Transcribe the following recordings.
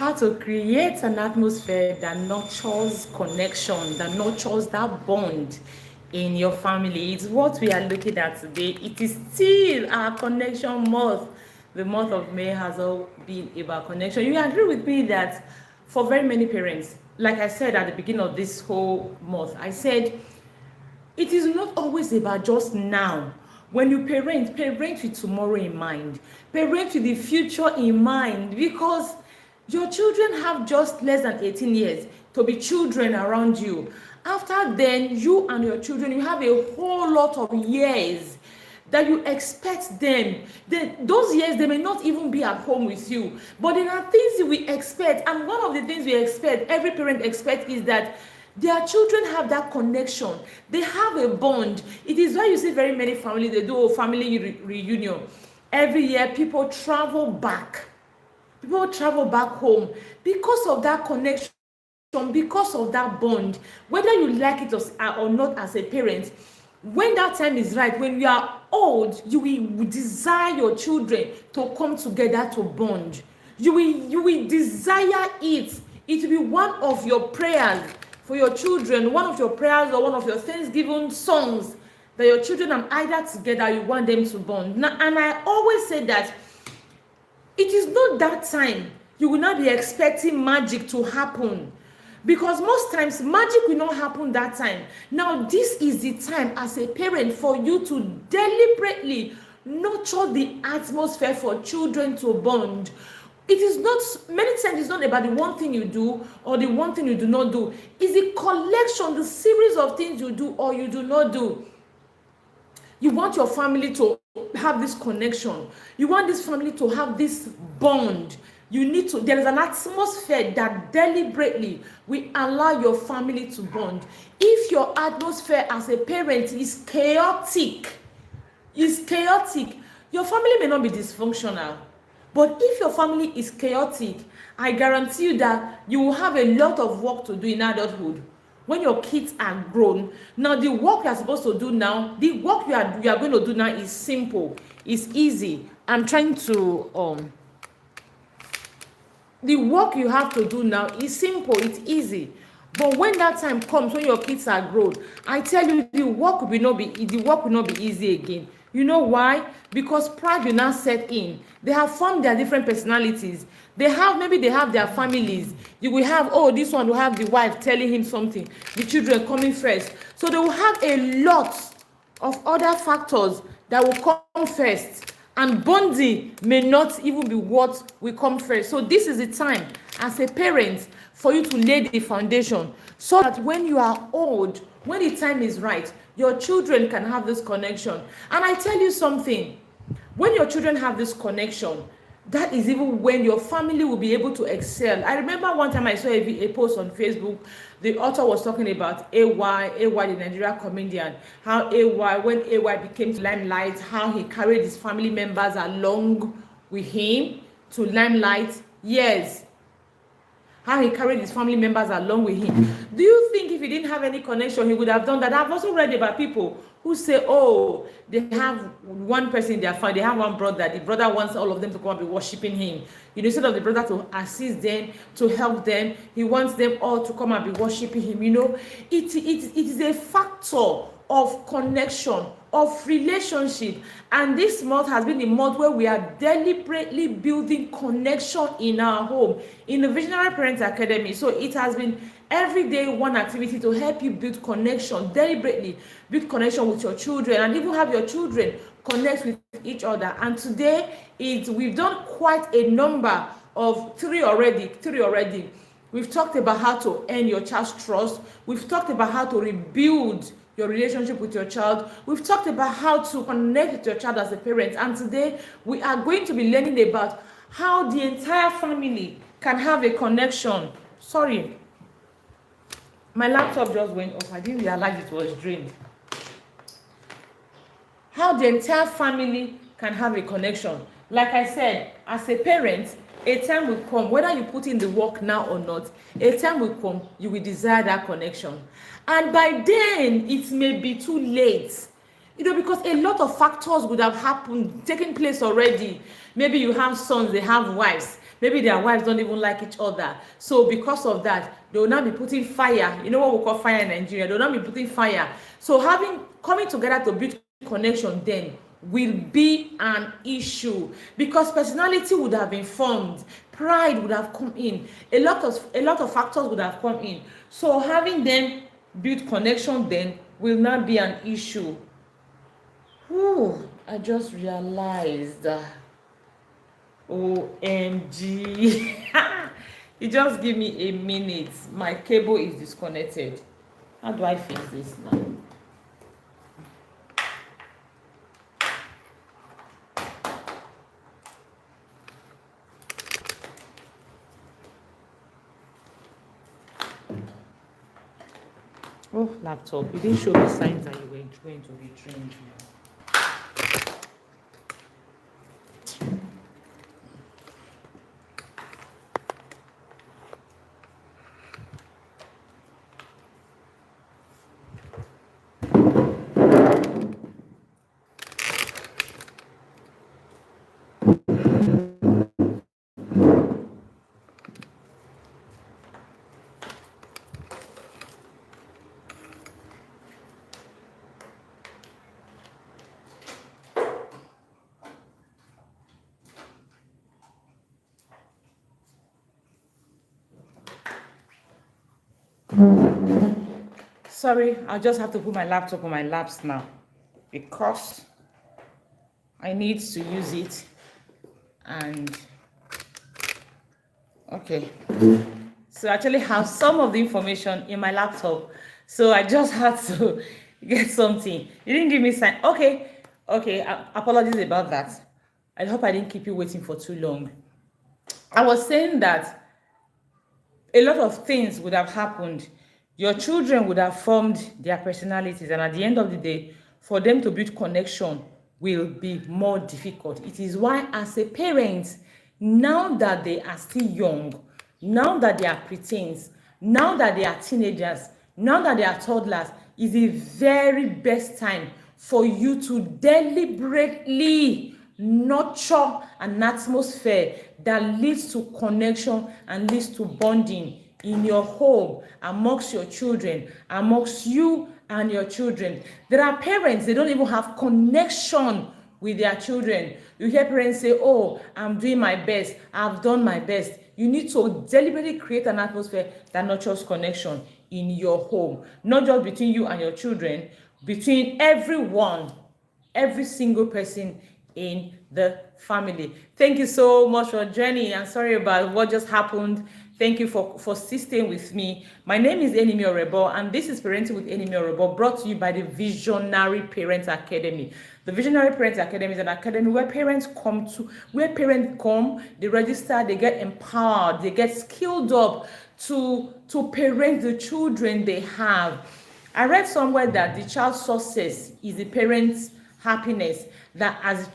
how to create an atmosphere that nurtures connection, that nurtures that bond in your family. It's what we are looking at today. It is still our connection month. The month of May has all been about connection. You agree with me that for very many parents, like I said at the beginning of this whole month, I said it is not always about just now. When you parent with tomorrow in mind, parent with the future in mind, because your children have just less than 18 years to be children around you. After then, you and your children, you have a whole lot of years that you expect them. Those years, they may not even be at home with you, but there are things that we expect. And one of the things we expect, every parent expects, is that their children have that connection. They have a bond. It is why you see very many families, they do a family reunion. Every year, people travel back home because of that connection, because of that bond. Whether you like it or not as a parent, when that time is right, when you are old, you will desire your children to come together to bond. You will desire it. It will be one of your prayers for your children, one of your prayers or one of your Thanksgiving songs, that your children are either together, you want them to bond. Now, and I always say that it is not that time you will not be expecting magic to happen, because most times magic will not happen that time. Now, this is the time as a parent for you to deliberately nurture the atmosphere for children to bond. It is not, many times it's not about the one thing you do or the one thing you do not do. It's the collection, the series of things you do or you do not do. You want your family to have this connection. You want this family to have this bond. There is an atmosphere that deliberately will allow your family to bond. If your atmosphere as a parent is chaotic, your family may not be dysfunctional. But if your family is chaotic, I guarantee you that you will have a lot of work to do in adulthood when your kids are grown. Now, the work you are supposed to do now, the work you are going to do now is simple, it's easy. I'm trying to the work you have to do now is simple, it's easy. But when that time comes, when your kids are grown, I tell you, the work will not be easy again. You know why? Because pride will not set in. They have formed their different personalities. Maybe they have their families. You will have, this one will have the wife telling him something, the children coming first. So they will have a lot of other factors that will come first. And bonding may not even be what will come first. So this is the time as a parent for you to lay the foundation, so that when you are old, when the time is right, your children can have this connection. And I tell you something, when your children have this connection, that is even when your family will be able to excel. I remember one time I saw a post on Facebook. The author was talking about AY, the Nigerian comedian, how when AY became to limelight, how he carried his family members along with him to limelight. Yes, how he carried his family members along with him. Do you think if he didn't have any connection, he would have done that? I've also read about people who say, they have one person in their family, they have one brother, the brother wants all of them to come and be worshiping him. Instead of the brother to assist them, to help them, he wants them all to come and be worshiping him. It is a factor of connection, of relationship. And this month has been a month where we are deliberately building connection in our home, in the Visionary Parents Academy. So it has been every day one activity to help you build connection, deliberately build connection with your children, and even have your children connect with each other. And today we've done quite a number of three already. We've talked about how to earn your child's trust. We've talked about how to rebuild your relationship with your child. We've talked about how to connect with your child as a parent. And today we are going to be learning about how the entire family can have a connection. Sorry, my laptop just went off. I didn't realize it was drained. How the entire family can have a connection. Like I said, as a parent, a time will come, whether you put in the work now or not, a time will come, you will desire that connection. And by then, it may be too late. Because a lot of factors would have taken place already. Maybe you have sons, they have wives. Maybe their wives don't even like each other. So because of that, they will not be putting fire. You know what we call fire in Nigeria? They will not be putting fire. So coming together to build connection then will be an issue, because personality would have been formed, pride would have come in, a lot of factors would have come in. So having them build connection then will not be an issue. Whew, I just realized, OMG. You just give me a minute, my cable is disconnected. How do I fix this now? Oh, laptop, you didn't show me signs that you were going to be trained. Sorry, I'll just have to put my laptop on my laps now because I need to use it. And okay, so I actually have some of the information in my laptop, so I just had to get something. You didn't give me sign. Okay, apologies about that. I hope I didn't keep you waiting for too long. I was saying that a lot of things would have happened. Your children would have formed their personalities, and at the end of the day, for them to build connection will be more difficult. It is why, as a parent, now that they are still young, now that they are preteens, now that they are teenagers, now that they are toddlers, is the very best time for you to deliberately nurture an atmosphere that leads to connection and leads to bonding in your home, amongst your children, amongst you and your children. There are parents, they don't even have connection with their children. You hear parents say, oh, I'm doing my best, I've done my best. You need to deliberately create an atmosphere that nurtures connection in your home, not just between you and your children, between everyone, every single person in the family. Thank you so much for joining. I'm sorry about what just happened. Thank you for staying with me. My name is Enimi Orebo, and this is Parenting with Enimi Orebo, brought to you by the Visionary Parents Academy. The Visionary Parents Academy is an academy where parents come, they register, they get empowered, they get skilled up to parent the children they have. I read somewhere that the child's success is the parent's happiness. That as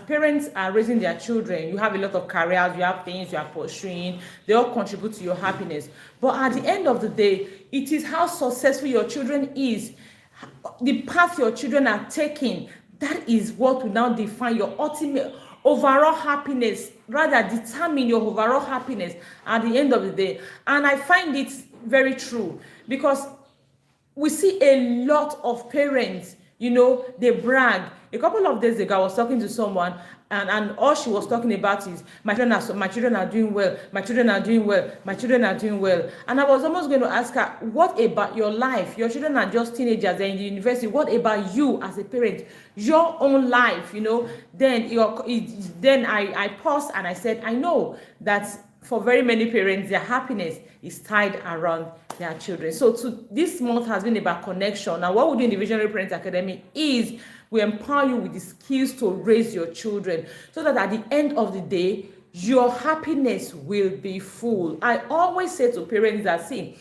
parents are raising their children, you have a lot of careers, you have things you are pursuing, they all contribute to your happiness. But at the end of the day, it is how successful your children is, the path your children are taking, that is what will now define your ultimate overall happiness, rather determine your overall happiness at the end of the day. And I find it very true, because we see a lot of parents, they brag. A couple of days ago, I was talking to someone, and all she was talking about is, my children are doing well, my children are doing well, my children are doing well. And I was almost going to ask her, what about your life? Your children are just teenagers, they're in the university. What about you as a parent? Your own life, Then I paused and I said, I know that for very many parents, their happiness is tied around their children. So this month has been about connection. Now, what we do in the Visionary Parents Academy is we empower you with the skills to raise your children, so that at the end of the day, your happiness will be full. I always say to parents that, see,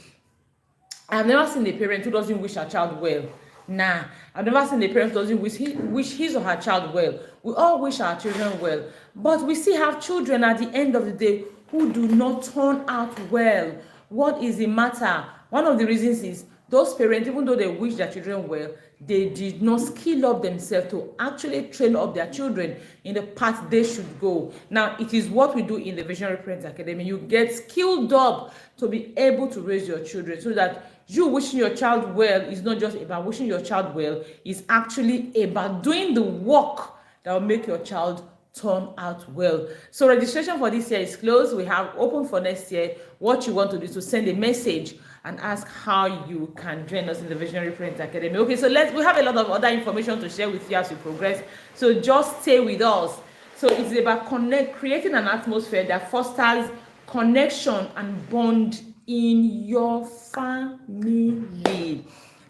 I've never seen a parent who doesn't wish a child well. Nah, I've never seen a parent who doesn't wish his or her child well. We all wish our children well. But we still have children at the end of the day who do not turn out well. What is the matter? One of the reasons is those parents, even though they wish their children well, they did not skill up themselves to actually train up their children in the path they should go. Now, it is what we do in the Visionary Parents Academy. You get skilled up to be able to raise your children, so that you wishing your child well is not just about wishing your child well, it's actually about doing the work that will make your child turn out well. So registration for this year is closed. We have open for next year. What you want to do is to send a message and ask how you can join us in the Visionary Parents Academy. Okay, so we have a lot of other information to share with you as we progress. So just stay with us. So it's about creating an atmosphere that fosters connection and bond in your family.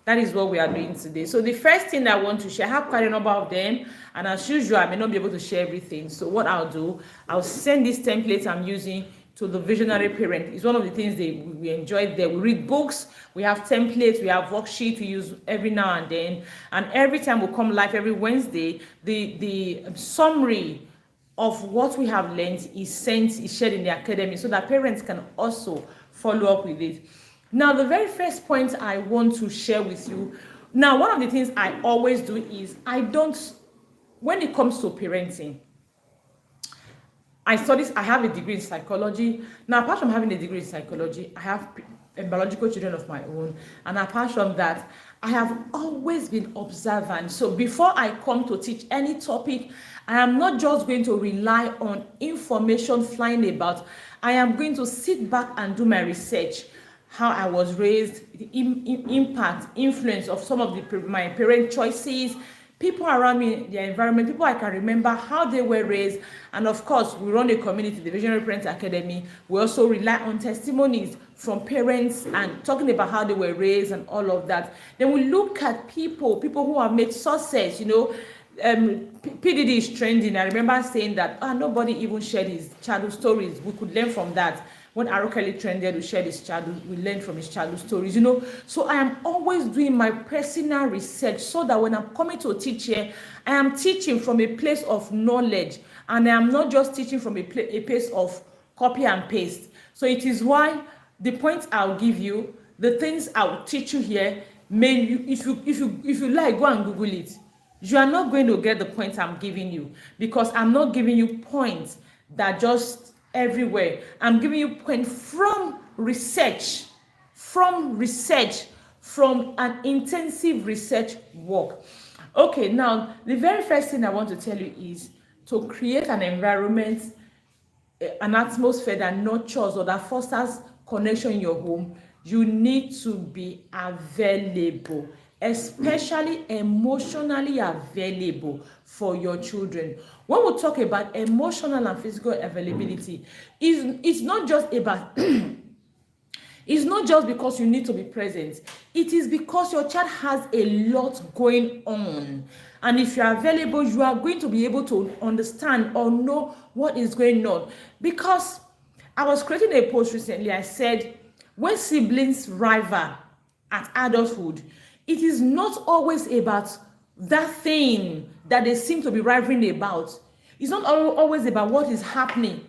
That is what we are doing today. So the first thing I want to share, I have quite a number of them, and as usual, I may not be able to share everything. So what I'll do, I'll send this template I'm using to the visionary parent. It's one of the things we enjoy there. We read books, we have templates, we have worksheets we use every now and then, and every time we come live every Wednesday, the summary of what we have learned is shared in the academy, so that parents can also follow up with it. Now, the very first point I want to share with you, now, one of the things I always do is when it comes to parenting, I have a degree in psychology. Now, apart from having a degree in psychology, I have biological children of my own. And apart from that, I have always been observant. So before I come to teach any topic, I am not just going to rely on information flying about. I am going to sit back and do my research. How I was raised, the impact, influence of some of my parent choices, people around me, their environment, people I can remember, how they were raised. And of course, we run a community, the Visionary Parents Academy. We also rely on testimonies from parents and talking about how they were raised and all of that. Then we look at people who have made success, PDD is trending. I remember saying that nobody even shared his childhood stories. We could learn from that. When Aro Kelly trended, we shared his childhood, we learned from his childhood stories, So I am always doing my personal research, so that when I'm coming to teach here, I am teaching from a place of knowledge, and I am not just teaching from a place of copy and paste. So it is why the points I'll give you, the things I'll teach you here, if you like, go and Google it. You are not going to get the points I'm giving you, because I'm not giving you points that just everywhere. I'm giving you points from research, from an intensive research work. Okay, now the very first thing I want to tell you is to create an environment, an atmosphere that nurtures or that fosters connection in your home. You need to be available, especially emotionally available for your children. When we talk about emotional and physical availability, it's not just about it's not just because you need to be present. It is because your child has a lot going on. And if you are available, you are going to be able to understand or know what is going on. Because I was creating a post recently, I said, when siblings rival at adulthood, it is not always about that thing that they seem to be rivaling about. It's not always about what is happening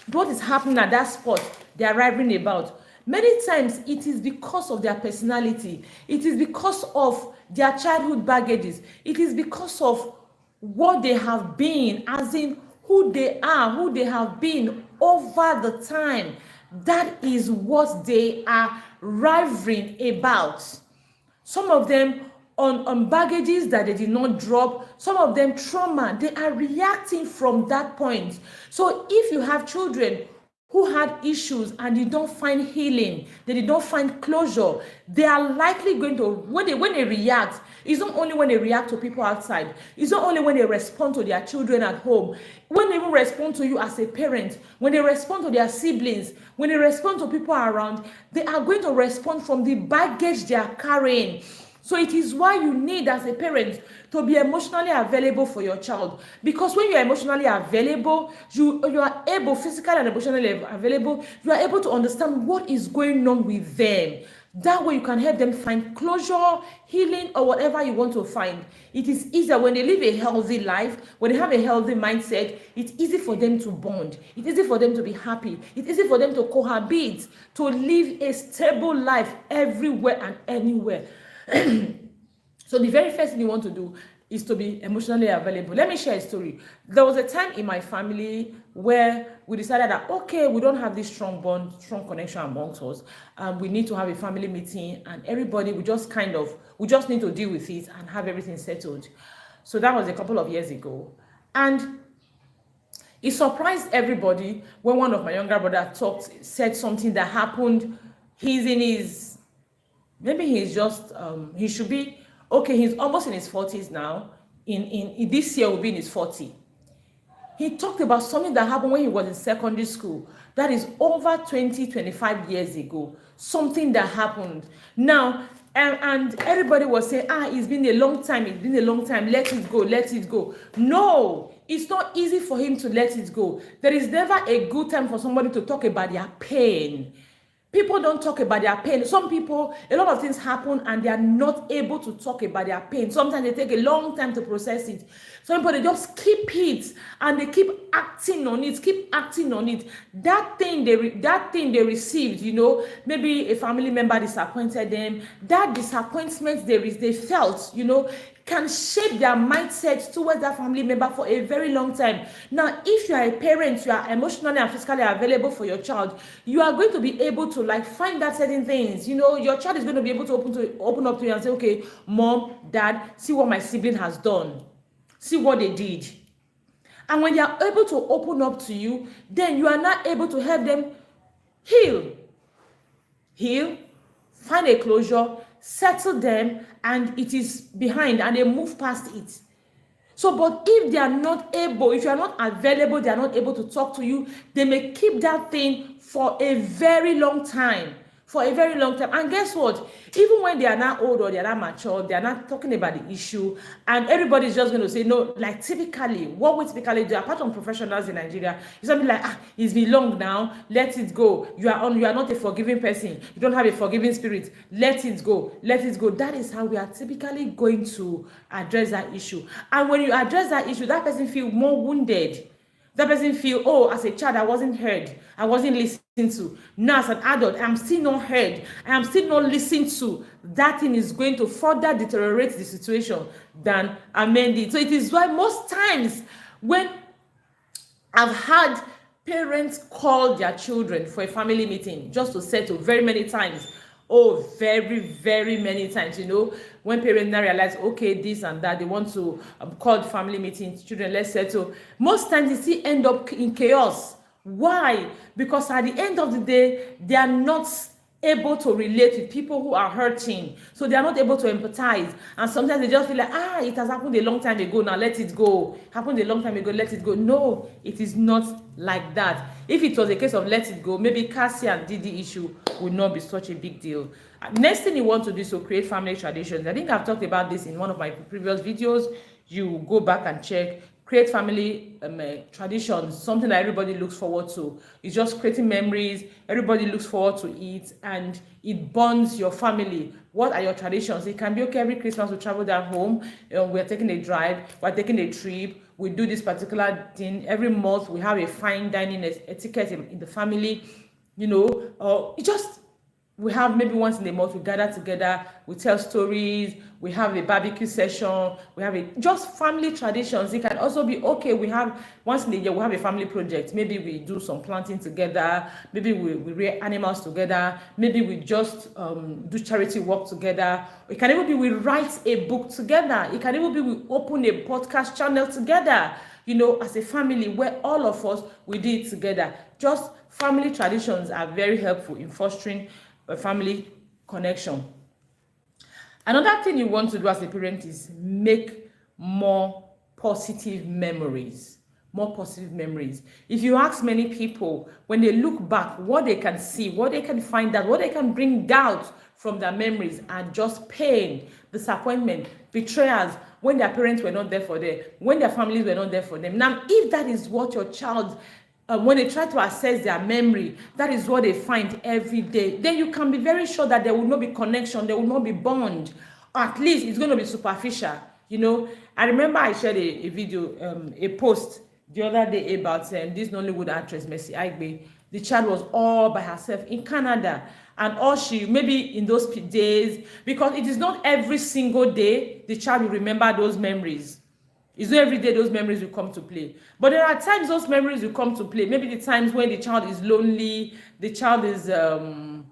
at that spot they are rivaling about. Many times it is because of their personality. It is because of their childhood baggages. It is because of what they have been, as in who they are, who they have been over the time. That is what they are rivaling about. Some of them on baggages that they did not drop, some of them trauma, they are reacting from that point. So if you have children who had issues and you don't find healing, they don't find closure, they are likely going to, when they react, it's not only when they react to people outside, it's not only when they respond to their children at home, when they even respond to you as a parent, when they respond to their siblings, when they respond to people around, they are going to respond from the baggage they are carrying. So it is why you need, as a parent, to be emotionally available for your child. Because when you are emotionally available, you are able, physically and emotionally available, you are able to understand what is going on with them. That way you can help them find closure, healing, or whatever you want to find. It is easier when they live a healthy life, when they have a healthy mindset. It's easy for them to bond. It's easy for them to be happy. It's easy for them to cohabit, to live a stable life everywhere and anywhere. So the very first thing you want to do is to be emotionally available. Let me share a story. There was a time in my family where we decided that, okay, we don't have this strong bond, strong connection amongst us. We need to have a family meeting, and everybody, we just need to deal with it and have everything settled. So that was a couple of years ago. And it surprised everybody when one of my younger brothers said something that happened. He should be, okay, he's almost in his 40s now. In this year will be in his 40. He talked about something that happened when he was in secondary school. That is over 25 years ago. Something that happened. Now, and everybody was saying, it's been a long time, let it go. No, it's not easy for him to let it go. There is never a good time for somebody to talk about their pain. People don't talk about their pain. Some people, a lot of things happen and they are not able to talk about their pain. Sometimes they take a long time to process it. Some people, they just keep it and they keep acting on it. That thing they received, maybe a family member disappointed them. That disappointment they felt, can shape their mindset towards that family member for a very long time. Now, if you are a parent, you are emotionally and physically available for your child, you are going to be able to find that certain things. Your child is going to be able to open up to you and say, okay, mom, dad, see what my sibling has done. See what they did. And when they are able to open up to you, then you are not able to help them heal, find a closure, settle them, and it is behind and they move past it. So, but if they are not able, if you are not available, they are not able to talk to you, they may keep that thing for a very long time. And guess what? Even when they are not old or they are not mature, they are not talking about the issue, and everybody is just going to say no. Typically, what we typically do, apart from professionals in Nigeria, is something like, it's been long now, let it go. You are not a forgiving person. You don't have a forgiving spirit. Let it go. That is how we are typically going to address that issue. And when you address that issue, that person feels more wounded. That person feel, as a child, I wasn't heard. I wasn't listened to. Now, as an adult, I'm still not heard. I am still not listened to. That thing is going to further deteriorate the situation than amend it. So it is why most times when I've had parents call their children for a family meeting just to settle, very many times. Very, very many times, when parents now realize, okay, this and that, they want to call the family meeting, children, let's settle. Most times they still end up in chaos. Why? Because at the end of the day, they are not able to relate with people who are hurting. So they are not able to empathize. And sometimes they just feel like, it has happened a long time ago, now let it go. Happened a long time ago, let it go. No, it is not like that. If it was a case of let it go, maybe Cassie and Didi issue would not be such a big deal. Next thing you want to do is to create family traditions. I think I've talked about this in one of my previous videos. You go back and check. Create family traditions, something that everybody looks forward to. It's just creating memories. Everybody looks forward to it, and it bonds your family. What are your traditions? It can be, okay, every Christmas we travel down home. We're taking a drive. We're taking a trip. We do this particular thing. Every month we have a fine dining etiquette in the family. We have maybe once in a month we gather together, we tell stories, we have a barbecue session, we have just family traditions. It can also be, okay, we have once in a year we have a family project. Maybe we do some planting together, maybe we rear animals together, maybe we just do charity work together. It can even be we write a book together. It can even be we open a podcast channel together, as a family, where all of us, we do it together. Just family traditions are very helpful in fostering a family connection. Another thing you want to do as a parent is make more positive memories. If you ask many people, when they look back, what they can see, what they can find out, what they can bring out from their memories are just pain, disappointment, betrayals, when their parents were not there for them, when their families were not there for them. Now, if that is what your child when they try to assess their memory, that is what they find every day, then you can be very sure that there will not be connection, there will not be bond, or at least it's going to be superficial. I remember I shared a video, a post the other day about this Nollywood actress Mercy Aigbe. The child was all by herself in Canada, and all she, maybe in those days, because it is not every single day the child will remember those memories. It's not every day those memories will come to play. But there are times those memories will come to play. Maybe the times when the child is lonely, the child is, the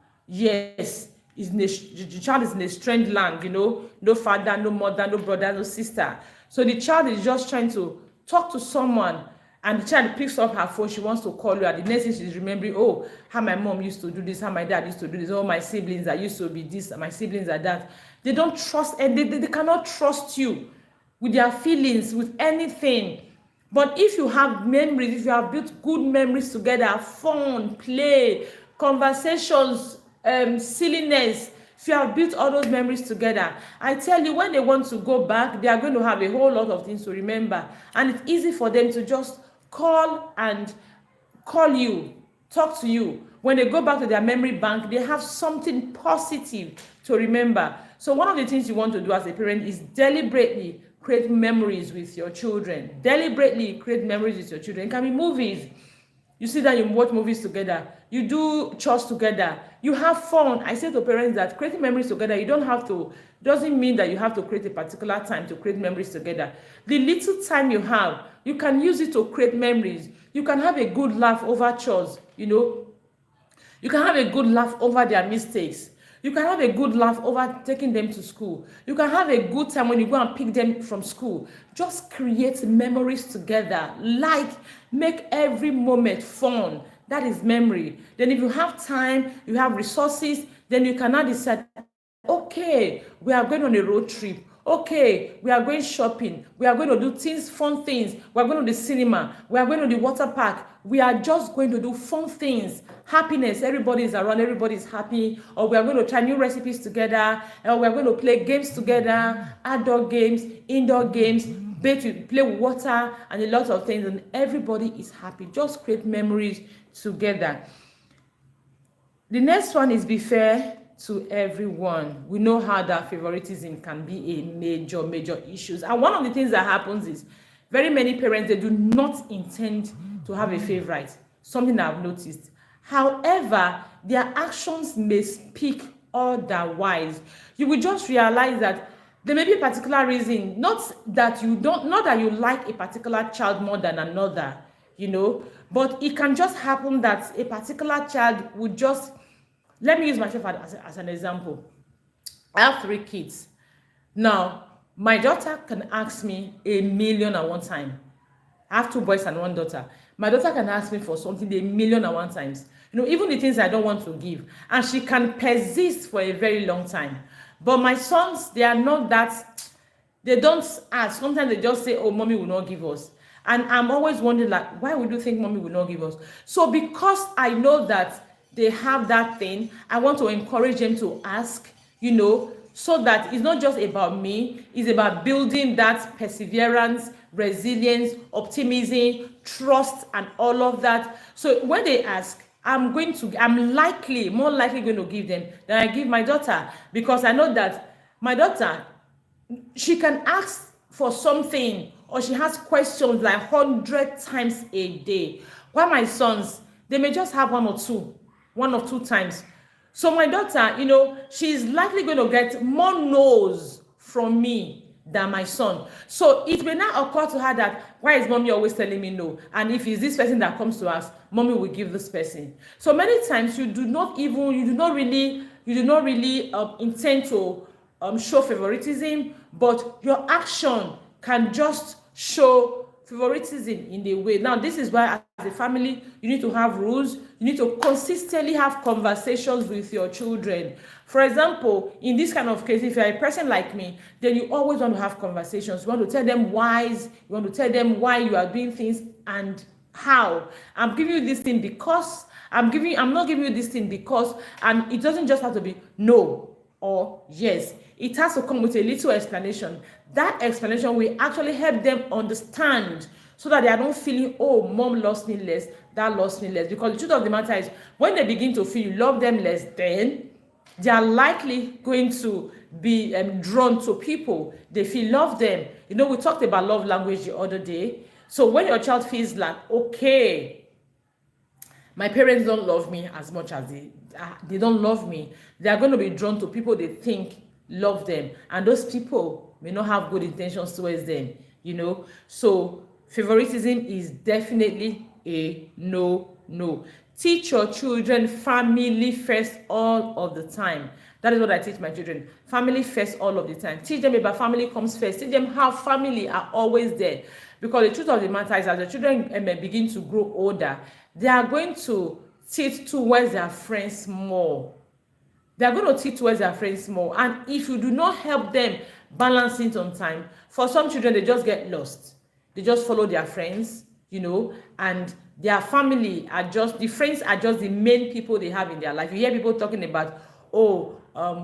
child is in a strange land, no father, no mother, no brother, no sister. So the child is just trying to talk to someone, and the child picks up her phone, she wants to call you, and the next thing she's remembering, oh, how my mom used to do this, how my dad used to do this, oh, my siblings are used to be this, my siblings are that. They don't trust, and they cannot trust you with their feelings, with anything. But if you have memories, if you have built good memories together, fun, play, conversations, silliness, if you have built all those memories together, I tell you, when they want to go back, they are going to have a whole lot of things to remember. And it's easy for them to just call you, talk to you. When they go back to their memory bank, they have something positive to remember. So one of the things you want to do as a parent is deliberately create memories with your children. Deliberately create memories with your children. It can be movies. You sit down, you watch movies together. You do chores together. You have fun. I say to parents that creating memories together, you don't have to, doesn't mean that you have to create a particular time to create memories together. The little time you have, you can use it to create memories. You can have a good laugh over chores, You can have a good laugh over their mistakes. You can have a good laugh over taking them to school. You can have a good time when you go and pick them from school. Just create memories together. Make every moment fun. That is memory. Then if you have time, you have resources, then you can now decide, okay, we are going on a road trip. Okay, we are going shopping. We are going to do things, fun things. We are going to the cinema. We are going to the water park. We are just going to do fun things. Happiness. Everybody is around. Everybody is happy. Or we are going to try new recipes together. Or we are going to play games together. Outdoor games, indoor games. Play with water and a lot of things. And everybody is happy. Just create memories together. The next one is be fair to everyone. We know how that favoritism can be a major issues. And one of the things that happens is very many parents, they do not intend to have a favorite. Something I've noticed. However, their actions may speak otherwise. You will just realize that there may be a particular reason, not that you like a particular child more than another, but it can just happen that a particular child would just. Let me use myself as an example. I have 3 kids. Now, my daughter can ask me 1,000,001 times. I have 2 boys and 1 daughter. My daughter can ask me for something 1,000,001 times. Even the things I don't want to give. And she can persist for a very long time. But my sons, they are not that, they don't ask. Sometimes they just say, oh, mommy will not give us. And I'm always wondering, why would you think mommy will not give us? So because I know that they have that thing, I want to encourage them to ask, so that it's not just about me, it's about building that perseverance, resilience, optimism, trust, and all of that. So when they ask, I'm more likely going to give them than I give my daughter, because I know that my daughter, she can ask for something, or she has questions 100 times a day. While my sons, they may just have one or two times. So my daughter, she's likely going to get more no's from me than my son. So it may not occur to her that, why is mommy always telling me no? And if it's this person that comes to us, mommy will give this person. So many times you do not really intend to show favoritism, but your action can just show favoritism in a way. Now, this is why as a family, you need to have rules. You need to consistently have conversations with your children. For example, in this kind of case, if you're a person like me, then you always want to have conversations. You want to tell them why. You want to tell them why you are doing things and how. I'm giving you this thing because, I'm not giving you this thing because, and it doesn't just have to be no or yes. It has to come with a little explanation. That explanation will actually help them understand, so that they are not feeling, oh, mom loves me less, that loves me less. Because the truth of the matter is, when they begin to feel you love them less, then they are likely going to be drawn to people they feel love them. You know, we talked about love language the other day. So when your child feels like, okay, my parents don't love me as much as they don't love me, they are going to be drawn to people they think love them, and those people may not have good intentions towards them, you know. So favoritism is definitely a no. Teach your children family first all of the time. That is what I teach my children. Family first all of the time. Teach them about family comes first. Teach them how family are always there. Because the truth of the matter is, as the children begin to grow older, they are going to tilt towards their friends more. They are going to tilt towards their friends more. And if you do not help them balance it on time, for some children, they just get lost. They just follow their friends, you know, and their family are just, the friends are just the main people they have in their life. You hear people talking about, oh,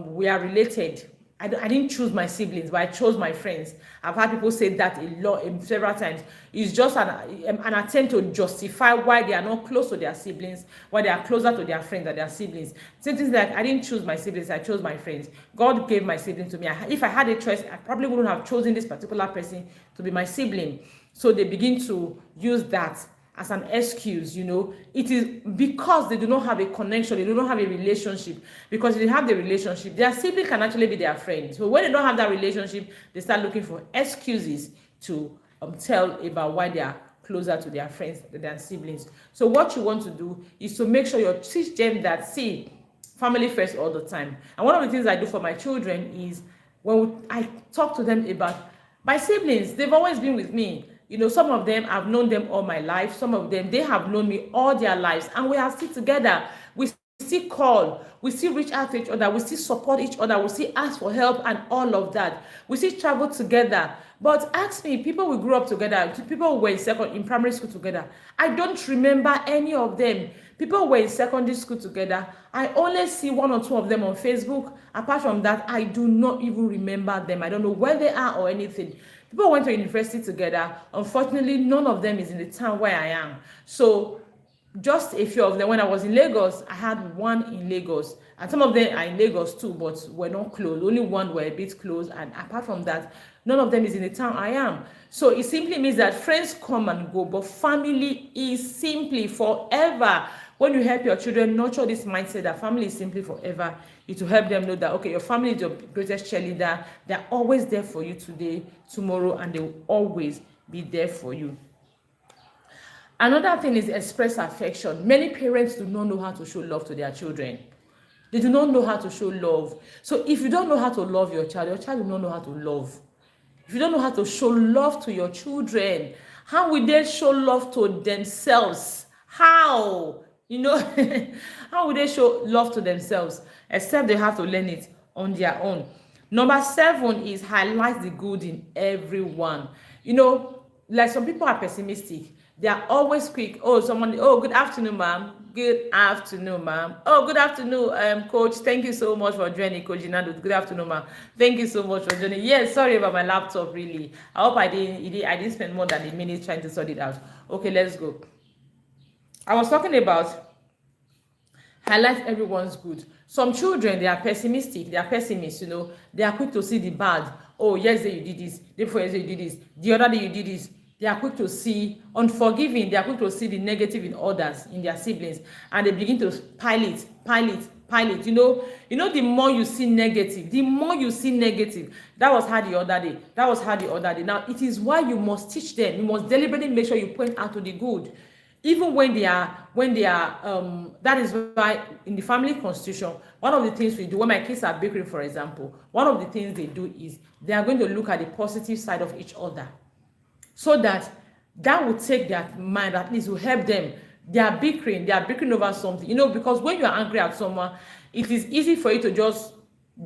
we are related. I didn't choose my siblings, but I chose my friends. I've had people say that a lot, several times. It's just an attempt to justify why they are not close to their siblings, why they are closer to their friends than their siblings. Same things like, I didn't choose my siblings, I chose my friends. God gave my siblings to me. If I had a choice, I probably wouldn't have chosen this particular person to be my sibling. So they begin to use that as an excuse, you know. It is because they do not have a connection, they do not have a relationship. Because if they have the relationship, their sibling can actually be their friend. So when they don't have that relationship, they start looking for excuses to tell about why they are closer to their friends than their siblings. So what you want to do is to make sure you teach them that, see, family first all the time. And one of the things I do for my children is, when I talk to them about my siblings, they've always been with me. You know, some of them, I've known them all my life. Some of them, they have known me all their lives. And we are still together. We still call. We still reach out to each other. We still support each other. We still ask for help and all of that. We still travel together. But ask me, people we grew up together, people who were in primary school together, I don't remember any of them. People who were in secondary school together, I only see one or two of them on Facebook. Apart from that, I do not even remember them. I don't know where they are or anything. People went to university together. Unfortunately, none of them is in the town where I am. So just a few of them. When I was in Lagos, I had one in Lagos. And some of them are in Lagos too, but were not close. Only one were a bit close. And apart from that, none of them is in the town I am. So it simply means that friends come and go, but family is simply forever. When you help your children nurture this mindset that family is simply forever, it will help them know that, okay, your family is your greatest cheerleader. They're always there for you today, tomorrow, and they will always be there for you. Another thing is express affection. Many parents do not know how to show love to their children. They do not know how to show love. So if you don't know how to love your child will not know how to love. If you don't know how to show love to your children, how will they show love to themselves? How? You know, how would they show love to themselves? Except they have to learn it on their own. Number 7 is highlight the good in everyone. You know, like some people are pessimistic. They are always quick. Oh, good afternoon, ma'am. Good afternoon, ma'am. Oh, good afternoon, coach. Thank you so much for joining, Coach Inado. Good afternoon, ma'am. Thank you so much for joining. Yes, sorry about my laptop, really. I hope I didn't spend more than a minute trying to sort it out. Okay, let's go. I was talking about highlight everyone's good. Some children, they are pessimistic. They are pessimists, you know. They are quick to see the bad. Oh, yesterday you did this. Day before yesterday you did this. The other day you did this. They are quick to see unforgiving. They are quick to see the negative in others, in their siblings, and they begin to pile it. You know, the more you see negative, That was how the other day. Now, it is why you must teach them. You must deliberately make sure you point out to the good, even when they are. That is why in the family constitution, one of the things we do when my kids are baking, for example, one of the things they do is they are going to look at the positive side of each other. So that will take their mind, at least will help them. They are bickering over something, you know, because when you are angry at someone, it is easy for you to just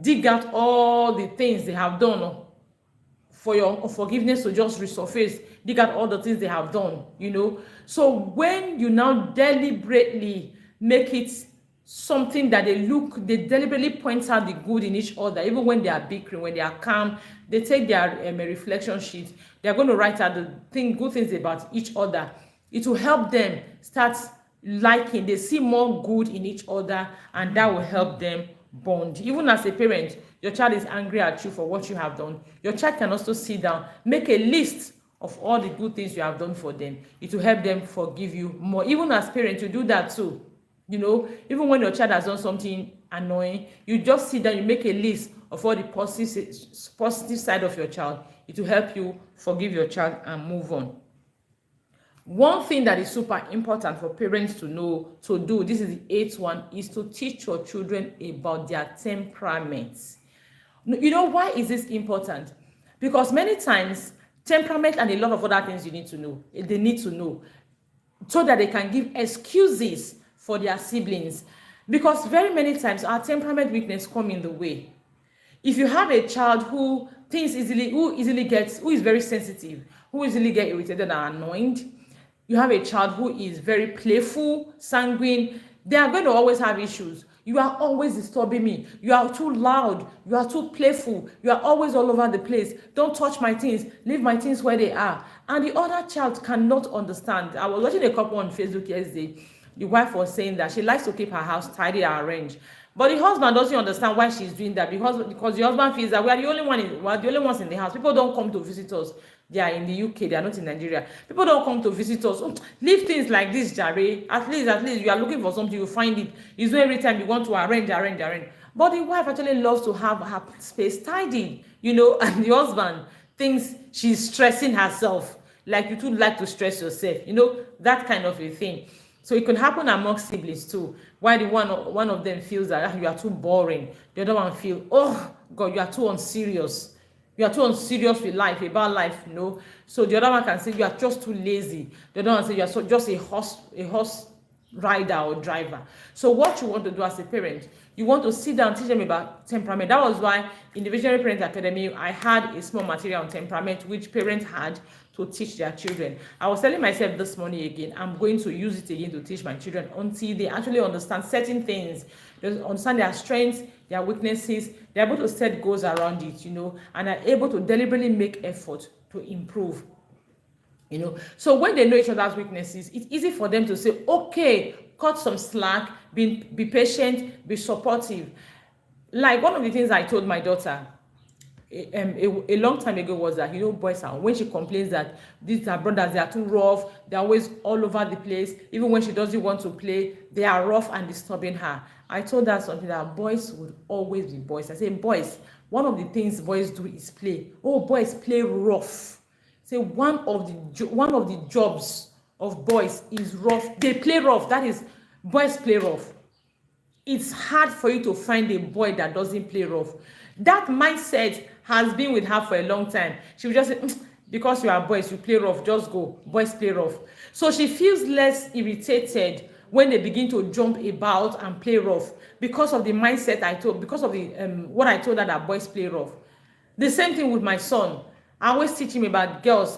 dig out all the things they have done, for your unforgiveness to just resurface, dig out all the things they have done, you know. So when you now deliberately make it something that they deliberately point out the good in each other, even when they are bickering, when they are calm, they take their reflection sheet, they are going to write out the good things about each other. It will help them start liking, they see more good in each other, and that will help them bond. Even as a parent, your child is angry at you for what you have done, your child can also sit down, make a list of all the good things you have done for them. It will help them forgive you more. Even as parents, you do that too. Even when your child has done something annoying, you just sit down, you make a list of all the positive side of your child. It will help you forgive your child and move on. One thing that is super important for parents to know, to do, this is the 8th one, is to teach your children about their temperaments. Why is this important? Because many times, temperament and a lot of other things they need to know, so that they can give excuses for their siblings. Because very many times, our temperament weakness come in the way. If you have a child who is very sensitive, who easily get irritated and annoyed, you have a child who is very playful, sanguine, they are going to always have issues. You are always disturbing me. You are too loud. You are too playful. You are always all over the place. Don't touch my things. Leave my things where they are. And the other child cannot understand. I was watching a couple on Facebook yesterday. The wife was saying that she likes to keep her house tidy and arranged. But the husband doesn't understand why she's doing that, because the husband feels that we are the only ones in the house. People don't come to visit us. They are in the UK, they are not in Nigeria. People don't come to visit us. Leave things like this, Jare. At least you are looking for something, you find it. It's not every time you want to arrange. But the wife actually loves to have her space tidy, and the husband thinks she's stressing herself. Like you too like to stress yourself, that kind of a thing. So it can happen among siblings too. Why the one of them feels that you are too boring, the other one feels, oh God, you are too unserious. You are too unserious with life, about life, So the other one can say you are just too lazy. The other one say you are just a horse rider or driver. So what you want to do as a parent, you want to sit down and teach them about temperament. That was why in the Visionary Parent Academy, I had a small material on temperament, which parents had to teach their children. I was telling myself this morning again, I'm going to use it again to teach my children until they actually understand certain things. They understand their strengths, their weaknesses. They're able to set goals around it, and are able to deliberately make effort to improve. So when they know each other's weaknesses, it's easy for them to say, okay, cut some slack, be patient, be supportive. Like one of the things I told my daughter a long time ago was that, boys are, when she complains that these are brothers, they are too rough, they're always all over the place, even when she doesn't want to play, they are rough and disturbing her. I told her something, that boys would always be boys. I say, boys, one of the things boys do is play. Oh, boys play rough. Say one of the jobs of boys is rough. They play rough. That is, boys play rough. It's hard for you to find a boy that doesn't play rough. That mindset has been with her for a long time. She would just say, because you are boys, you play rough, just go. Boys play rough. So she feels less irritated when they begin to jump about and play rough, because of the mindset because of the what I told her, that boys play rough. The same thing with my son. I always teach him about girls.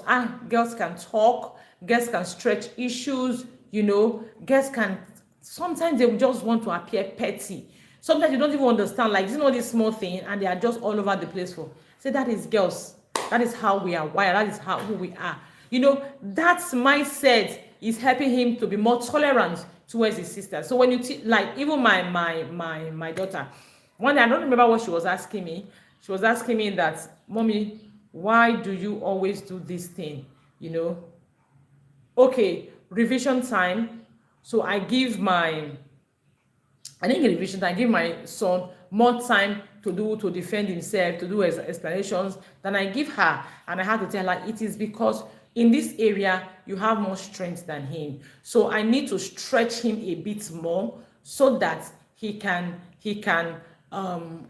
Girls can talk, girls can stretch issues, girls can, sometimes they just want to appear petty. Sometimes you don't even understand, like, this small thing, and they are just all over the place for. Say, that is girls. That is how we are wired. That is who we are. That mindset is helping him to be more tolerant towards his sister. So when you like, even my daughter, one day, I don't remember what she was asking me. She was asking me that, Mommy, why do you always do this thing? Okay, revision time. So I give my son more time to defend himself, to do explanations than I give her. And I had to tell her, it is because in this area, you have more strength than him. So I need to stretch him a bit more so that I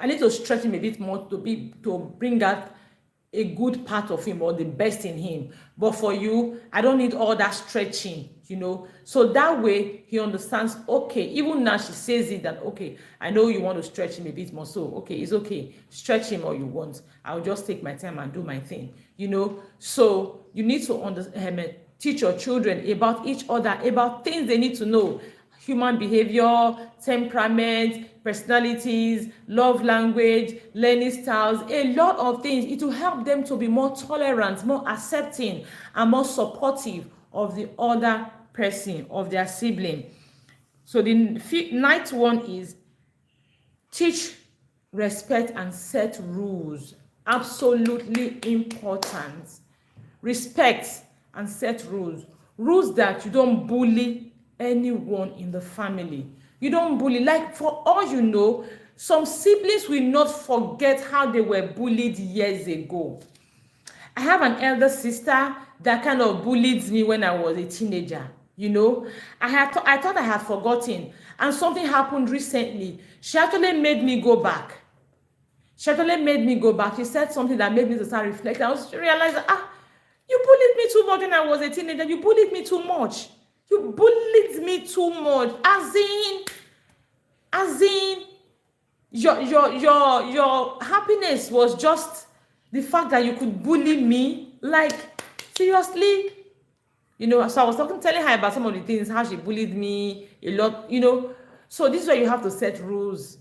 need to stretch him a bit more to bring out a good part of him, or the best in him. But for you, I don't need all that stretching, So that way he understands, okay, even now she says it, that, okay, I know you want to stretch him a bit more. So, okay, it's okay. Stretch him all you want. I'll just take my time and do my thing, So you need to teach your children about each other, about things they need to know. Human behavior, temperament, personalities, love language, learning styles, a lot of things. It will help them to be more tolerant, more accepting, and more supportive of the other person, of their sibling. So the ninth one is teach respect and set rules. Absolutely important. Respect and set rules. Rules that you don't bully anyone in the family. You don't bully. Like, for all you know, some siblings will not forget how they were bullied years ago. I have an elder sister that kind of bullied me when I was a teenager. You know, I thought I had forgotten, and something happened recently. She actually made me go back. She said something that made me to start reflecting. I was realizing, you bullied me too much when I was a teenager. You bullied me too much. You bullied me too much. As in, your happiness was just the fact that you could bully me. Like, seriously. You know, so I was telling her about some of the things, how she bullied me a lot, you know. So this is where you have to set rules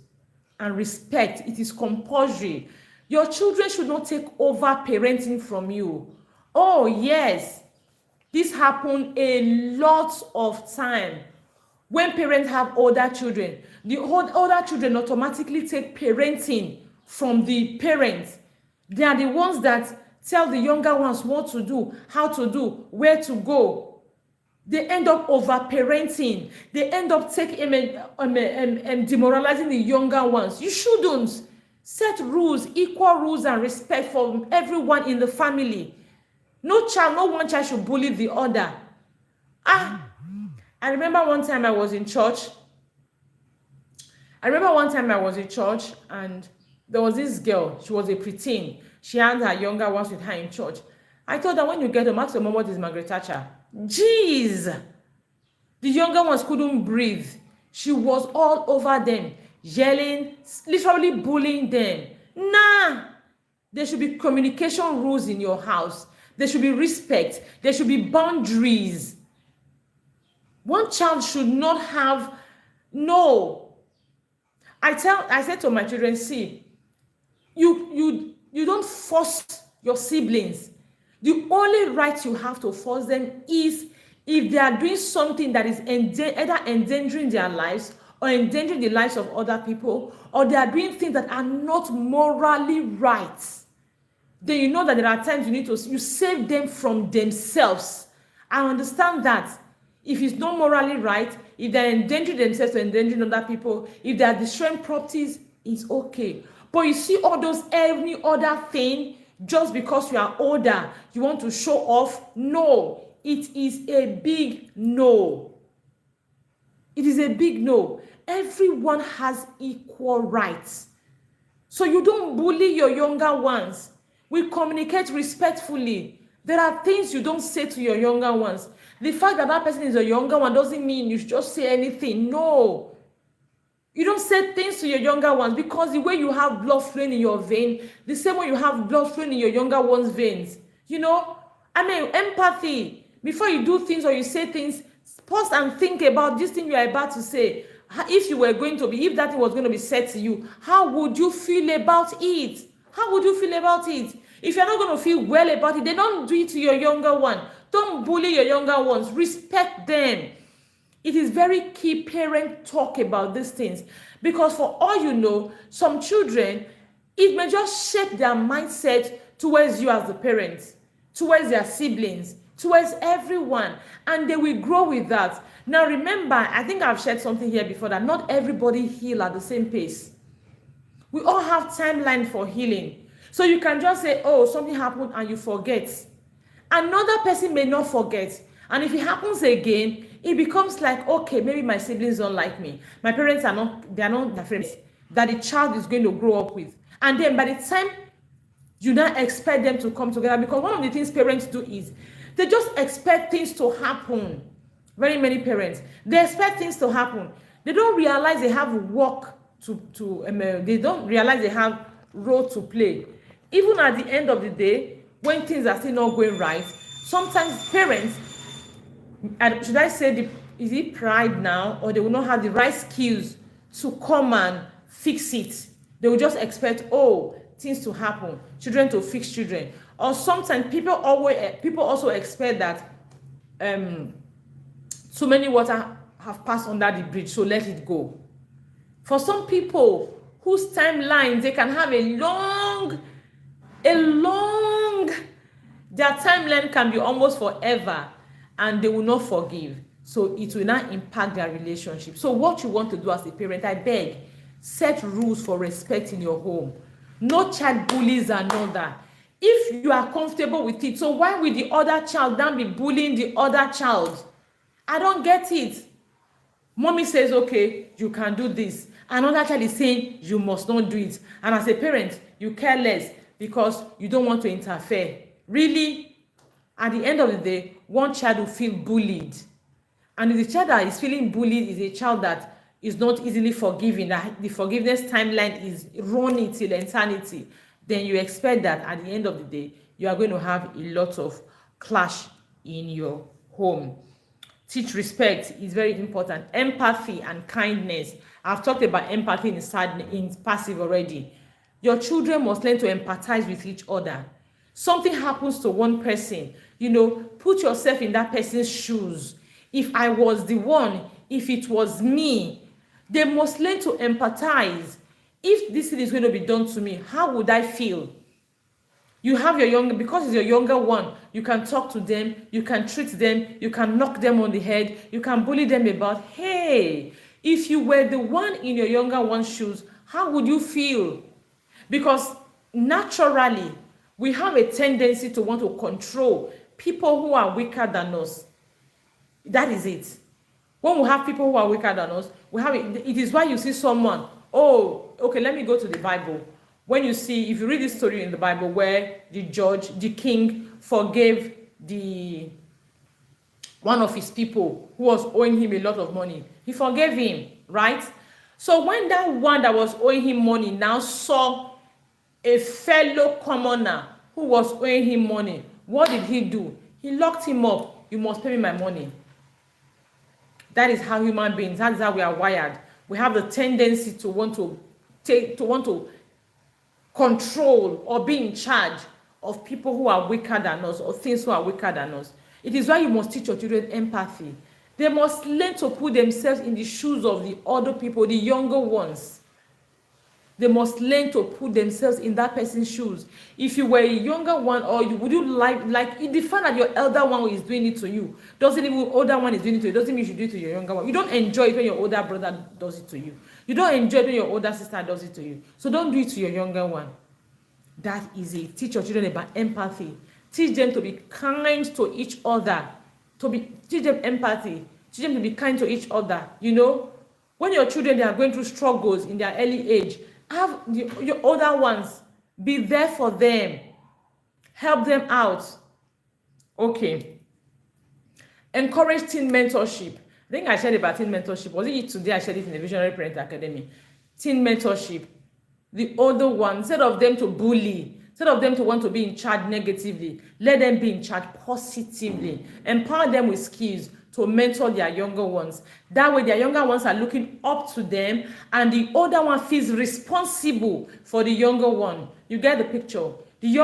and respect. It is compulsory. Your children should not take over parenting from you. Oh, yes. This happened a lot of time. When parents have older children, the older children automatically take parenting from the parents. They are the ones that tell the younger ones what to do, how to do, where to go. They end up over-parenting. They end up demoralizing the younger ones. You shouldn't. Set rules, equal rules and respect for everyone in the family. No one child should bully the other. I remember one time I was in church. And there was this girl. She was a preteen. She had her younger ones with her in church. I told her, when you get home, ask your mom what is Margaret Thatcher. Jeez! The younger ones couldn't breathe. She was all over them, yelling, literally bullying them. Nah! There should be communication rules in your house. There should be respect. There should be boundaries. One child should not have, no. I said to my children, see, you don't force your siblings. The only right you have to force them is if they are doing something that is either endangering their lives or endangering the lives of other people, or they are doing things that are not morally right. Then you know that there are times you save them from themselves. I understand that. If it's not morally right, if they're endangering themselves or endangering other people, if they are destroying properties, it's okay. But you see all those any other thing, just because you are older, you want to show off? No, it is a big no. It is a big no. Everyone has equal rights. So you don't bully your younger ones. We communicate respectfully. There are things you don't say to your younger ones. The fact that that person is a younger one doesn't mean you should just say anything. No. You don't say things to your younger ones, because the way you have blood flowing in your vein, the same way you have blood flowing in your younger one's veins. You know? I mean, empathy. Before you do things or you say things, pause and think about this thing you are about to say. If that thing was going to be said to you, how would you feel about it? How would you feel about it? If you're not going to feel well about it, then don't do it to your younger one. Don't bully your younger ones. Respect them. It is very key parents talk about these things, because for all you know, some children, it may just shape their mindset towards you as the parents, towards their siblings, towards everyone, and they will grow with that. Now remember, I think I've shared something here before, that not everybody heal at the same pace. We all have timeline for healing. So you can just say, oh, something happened and you forget. Another person may not forget. And if it happens again, it becomes like, okay, maybe my siblings don't like me. My parents they're not the friends that the child is going to grow up with. And then by the time you don't expect them to come together, because one of the things parents do is they just expect things to happen. Very many parents, they expect things to happen. They don't realize they have work they don't realize they have role to play. Even at the end of the day, when things are still not going right, sometimes parents, should I say, is it pride now, or they will not have the right skills to come and fix it. They will just expect, things to happen, children to fix children. Or sometimes people also expect that So many water have passed under the bridge, so let it go. For some people whose timelines, they can have a long, their timeline can be almost forever, and they will not forgive. So it will not impact their relationship. So what you want to do as a parent, I beg, set rules for respect in your home. No child bullies another. If you are comfortable with it, so why will the other child then be bullying the other child? I don't get it. Mommy says, okay, you can do this. Another child is saying, you must not do it. And as a parent, you care less because you don't want to interfere. Really? At the end of the day, one child will feel bullied. And if the child that is feeling bullied is a child that is not easily forgiving, that the forgiveness timeline is running till eternity, then you expect that at the end of the day, you are going to have a lot of clash in your home. Teach respect is very important. Empathy and kindness. I've talked about empathy in passive already. Your children must learn to empathize with each other. Something happens to one person, put yourself in that person's shoes. If I was the one, if it was me, they must learn to empathize. If this thing is going to be done to me, how would I feel? You have because it's your younger one, you can talk to them, you can treat them, you can knock them on the head, you can bully them about, hey, if you were the one in your younger one's shoes, how would you feel? Because naturally, we have a tendency to want to control people who are weaker than us. That is it. When we have people who are weaker than us, it is why you see someone, oh, okay, let me go to the Bible. When you if you read this story in the Bible where the king forgave one of his people who was owing him a lot of money. He forgave him, right? So when that one that was owing him money now saw a fellow commoner who was owing him money, what did he do? He locked him up. You must pay me my money. That is how human beings, that is how we are wired. We have the tendency to want to control or be in charge of people who are weaker than us or things who are weaker than us. It is why you must teach your children empathy. They must learn to put themselves in the shoes of the other people, the younger ones. They must learn to put themselves in that person's shoes. If you were a younger one, or would you like the fact that your elder one is doing it to you, doesn't mean the older one is doing it to you, doesn't mean you should do it to your younger one. You don't enjoy it when your older brother does it to you. You don't enjoy it when your older sister does it to you. So don't do it to your younger one. That is it. Teach your children about empathy. Teach them to be kind to each other. Teach them empathy. Teach them to be kind to each other. When your children, they are going through struggles in their early age, have your older ones be there for them. Help them out. Okay. Encourage teen mentorship. I think I shared about teen mentorship. Was it today I shared it in the Visionary Parent Academy? Teen mentorship. The older one, instead of them to bully, instead of them to want to be in charge negatively, let them be in charge positively. Empower them with skills to mentor their younger ones. That way their younger ones are looking up to them, and the older one feels responsible for the younger one. You get the picture? The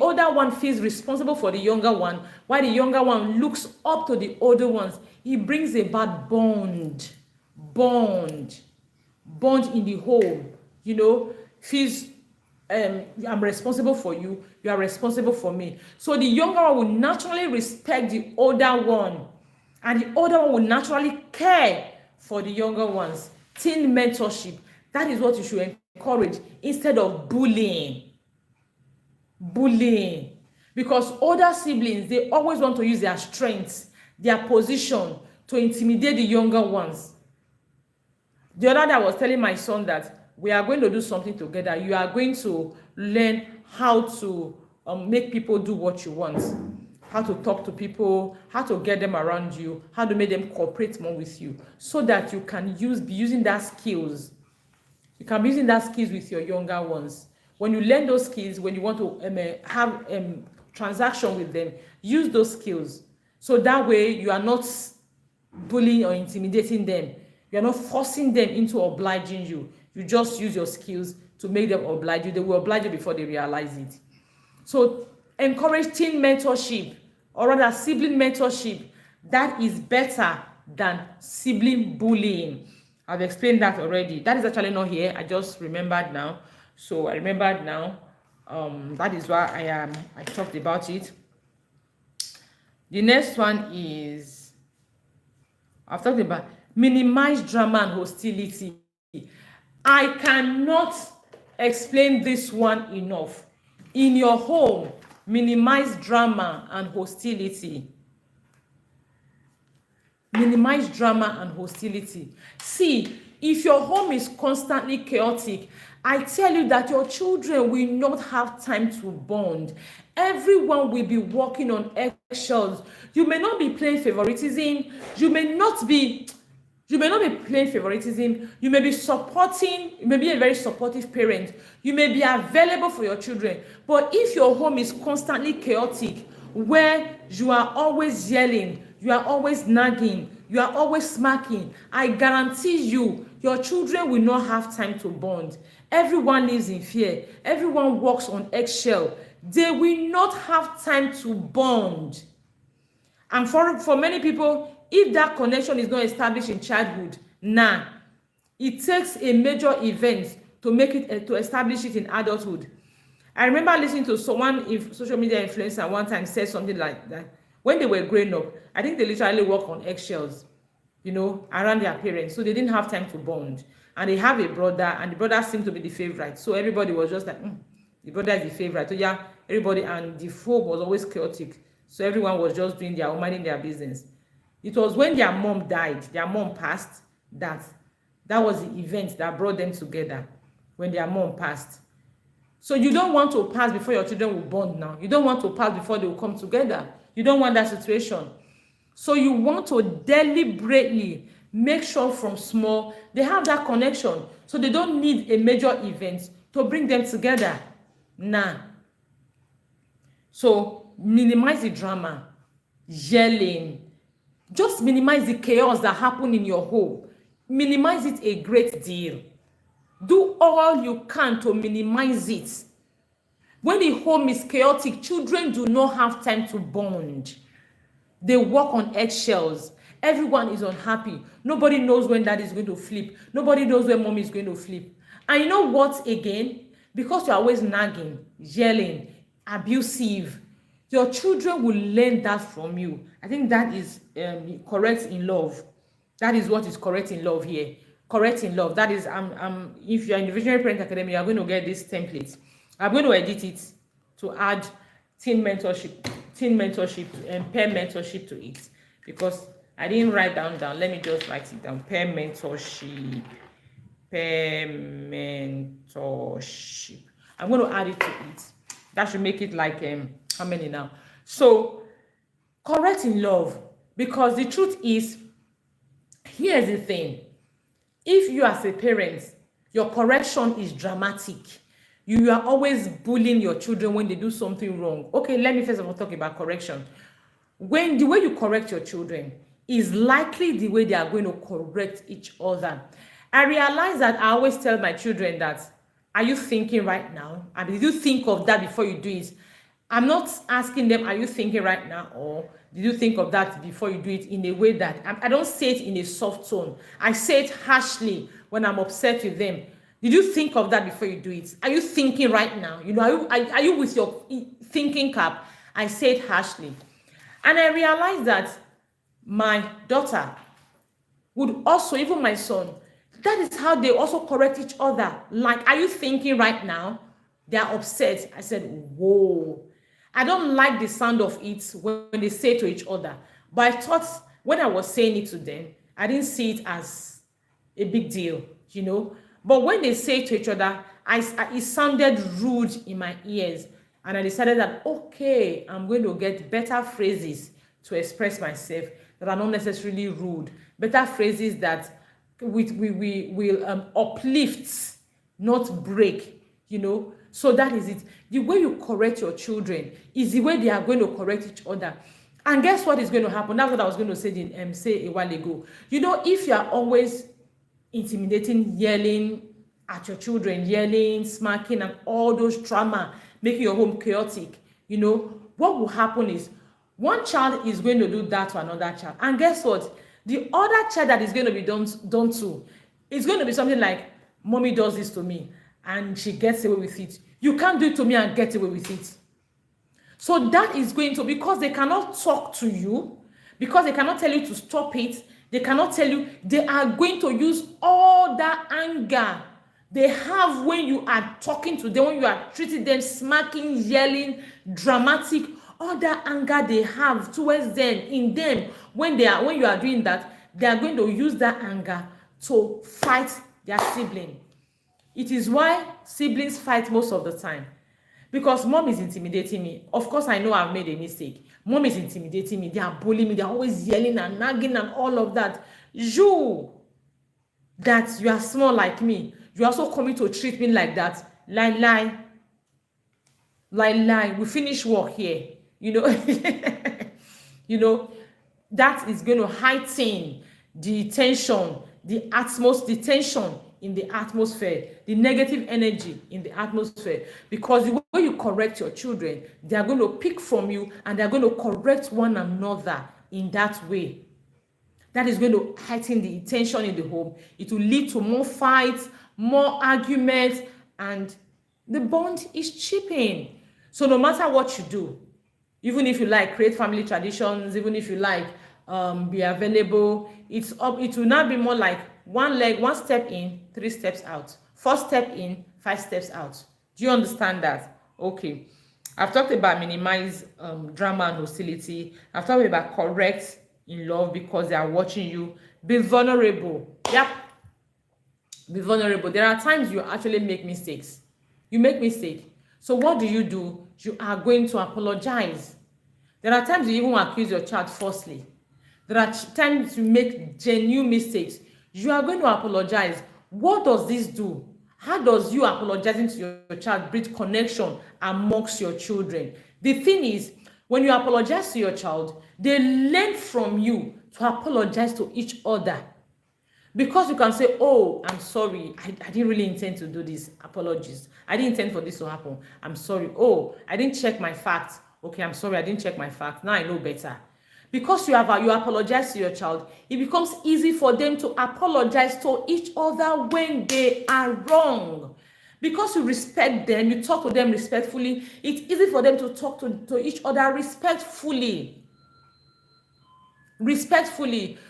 older one feels responsible for the younger one, while the younger one looks up to the older ones. It brings about bond in the home. Feels I'm responsible for you, you are responsible for me. So the younger one will naturally respect the older one, and the older one will naturally care for the younger ones. Teen mentorship, that is what you should encourage instead of bullying. Because older siblings, they always want to use their strengths, their position to intimidate the younger ones. The other day I was telling my son that we are going to do something together. You are going to learn how to make people do what you want, how to talk to people, how to get them around you, how to make them cooperate more with you, so that you can be using that skills. You can be using that skills with your younger ones. When you learn those skills, when you want to have transaction with them, use those skills. So that way you are not bullying or intimidating them. You are not forcing them into obliging you. You just use your skills to make them oblige you. They will oblige you before they realize it. So encourage teen mentorship, or rather sibling mentorship. That is better than sibling bullying. I've explained that already. That is actually not here. I just remembered now. So I remembered now. That is why I talked about it. The next one is, I've talked about minimize drama and hostility. I cannot explain this one enough. In your home, minimize drama and hostility. Minimize drama and hostility. See, if your home is constantly chaotic, I tell you that your children will not have time to bond. Everyone will be walking on eggshells. You may not be playing favoritism. You may not be playing favoritism. You may be supporting. You may be a very supportive parent. You may be available for your children. But if your home is constantly chaotic, where you are always yelling, you are always nagging, you are always smacking, I guarantee you, your children will not have time to bond. Everyone lives in fear. Everyone walks on eggshell. They will not have time to bond. And for many people, if that connection is not established in childhood, it takes a major event to make it to establish it in adulthood. I remember listening to someone, if social media influencer, one time said something like that. When they were growing up, I think they literally walk on eggshells, around their parents. So they didn't have time to bond. And they have a brother, and the brother seemed to be the favorite. So everybody was just like, the brother is the favorite. So yeah, everybody, and the home was always chaotic. So everyone was just doing their own, minding their business. It was when their mom died, their mom passed, that was the event that brought them together, when their mom passed. So you don't want to pass before your children will bond now. You don't want to pass before they will come together. You don't want that situation. So you want to deliberately make sure from small they have that connection. So they don't need a major event to bring them together. So minimize the drama, yelling. Just minimize the chaos that happen in your home. Minimize it a great deal. Do all you can to minimize it. When the home is chaotic, children do not have time to bond. They walk on eggshells. Everyone is unhappy. Nobody knows when dad is going to flip. Nobody knows when mom is going to flip. And you know what again? Because you're always nagging, yelling, abusive, your children will learn that from you. I think that is correct in love. That is what is correct in love here. Correct in love. That is, if you're in the Visionary Parent Academy, you're going to get this template. I'm going to edit it to add teen mentorship, and pair mentorship to it, because I didn't write down. Let me just write it down. Pair mentorship. I'm going to add it to it. That should make it like how many now? So correct in love, because the truth is, here's the thing. If you as a parent, your correction is dramatic, you are always bullying your children when they do something wrong. Okay, let me first of all talk about correction. When the way you correct your children is likely the way they are going to correct each other. I realize that I always tell my children that, are you thinking right now? And did you think of that before you do it? I'm not asking them, are you thinking right now? Or did you think of that before you do it, in a way that I don't say it in a soft tone. I say it harshly when I'm upset with them. Did you think of that before you do it? Are you thinking right now? Are you with your thinking cap? I say it harshly. And I realized that my daughter would also, even my son, that is how they also correct each other. Like, are you thinking right now? They are upset. I said, whoa. I don't like the sound of it when they say to each other. But I thought when I was saying it to them, I didn't see it as a big deal, But when they say to each other, it sounded rude in my ears. And I decided that, okay, I'm going to get better phrases to express myself that are not necessarily rude. Better phrases that will uplift, not break, So that is it. The way you correct your children is the way they are going to correct each other. And guess what is going to happen? That's what I was going to say a while ago. If you are always intimidating, yelling at your children, yelling, smacking, and all those trauma, making your home chaotic, what will happen is, One child is going to do that to another child. And guess what? The other child that is going to be done to is going to be something like, mommy does this to me and she gets away with it. You can't do it to me and get away with it. So that is going to, because they cannot talk to you, because they cannot tell you to stop it, they cannot tell you, they are going to use all that anger they have when you are talking to them, when you are treating them, smacking, yelling, dramatic, all that anger they have towards them, in them, when you are doing that, they are going to use that anger to fight their sibling. It is why siblings fight most of the time. Because mom is intimidating me. Of course, I know I've made a mistake. Mom is intimidating me. They are bullying me. They are always yelling and nagging and all of that. You, that you are small like me, you are also coming to treat me like that. Lie. We finish work here. That is going to heighten the tension, the tension in the atmosphere, the negative energy in the atmosphere. Because the way you correct your children, they are going to pick from you and they are going to correct one another in that way. That is going to heighten the tension in the home. It will lead to more fights, more arguments, and the bond is cheapening. So no matter what you do, even if you like create family traditions, even if you like be available, it will now be more like one step in, 3 steps out, 4 step in, 5 steps out. Do you understand that? Okay. I've talked about minimize drama and hostility. I've talked about correct in love because they are watching you. Be vulnerable. Yep. Be vulnerable. There are times you actually make mistakes. You make mistakes. So what do? You are going to apologize. There are times you even accuse your child falsely. There are times you make genuine mistakes. You are going to apologize. What does this do? How does you apologizing to your child breed connection amongst your children? The thing is, when you apologize to your child, they learn from you to apologize to each other. Because you can say, oh, I'm sorry, I didn't really intend to do this. Apologies. I didn't intend for this to happen. I'm sorry. Oh, I didn't check my facts. Okay, I'm sorry, I didn't check my facts. Now I know better. Because you apologize to your child, it becomes easy for them to apologize to each other when they are wrong. Because you respect them, you talk to them respectfully, it's easy for them to talk to each other respectfully.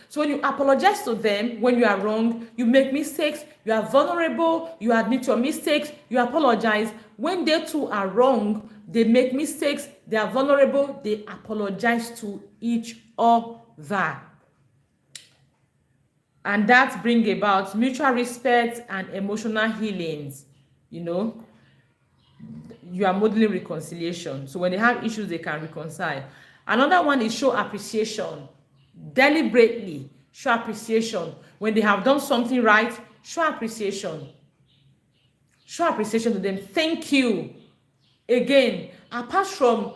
So when you apologize to them when you are wrong, you make mistakes, you are vulnerable, you admit your mistakes, you apologize. When they too are wrong, they make mistakes, they are vulnerable, they apologize to each other. And that brings about mutual respect and emotional healings. You are modeling reconciliation. So when they have issues, they can reconcile. Another one is show appreciation. Deliberately show appreciation. When they have done something right, show appreciation. Show appreciation to them. Thank you. Again, apart from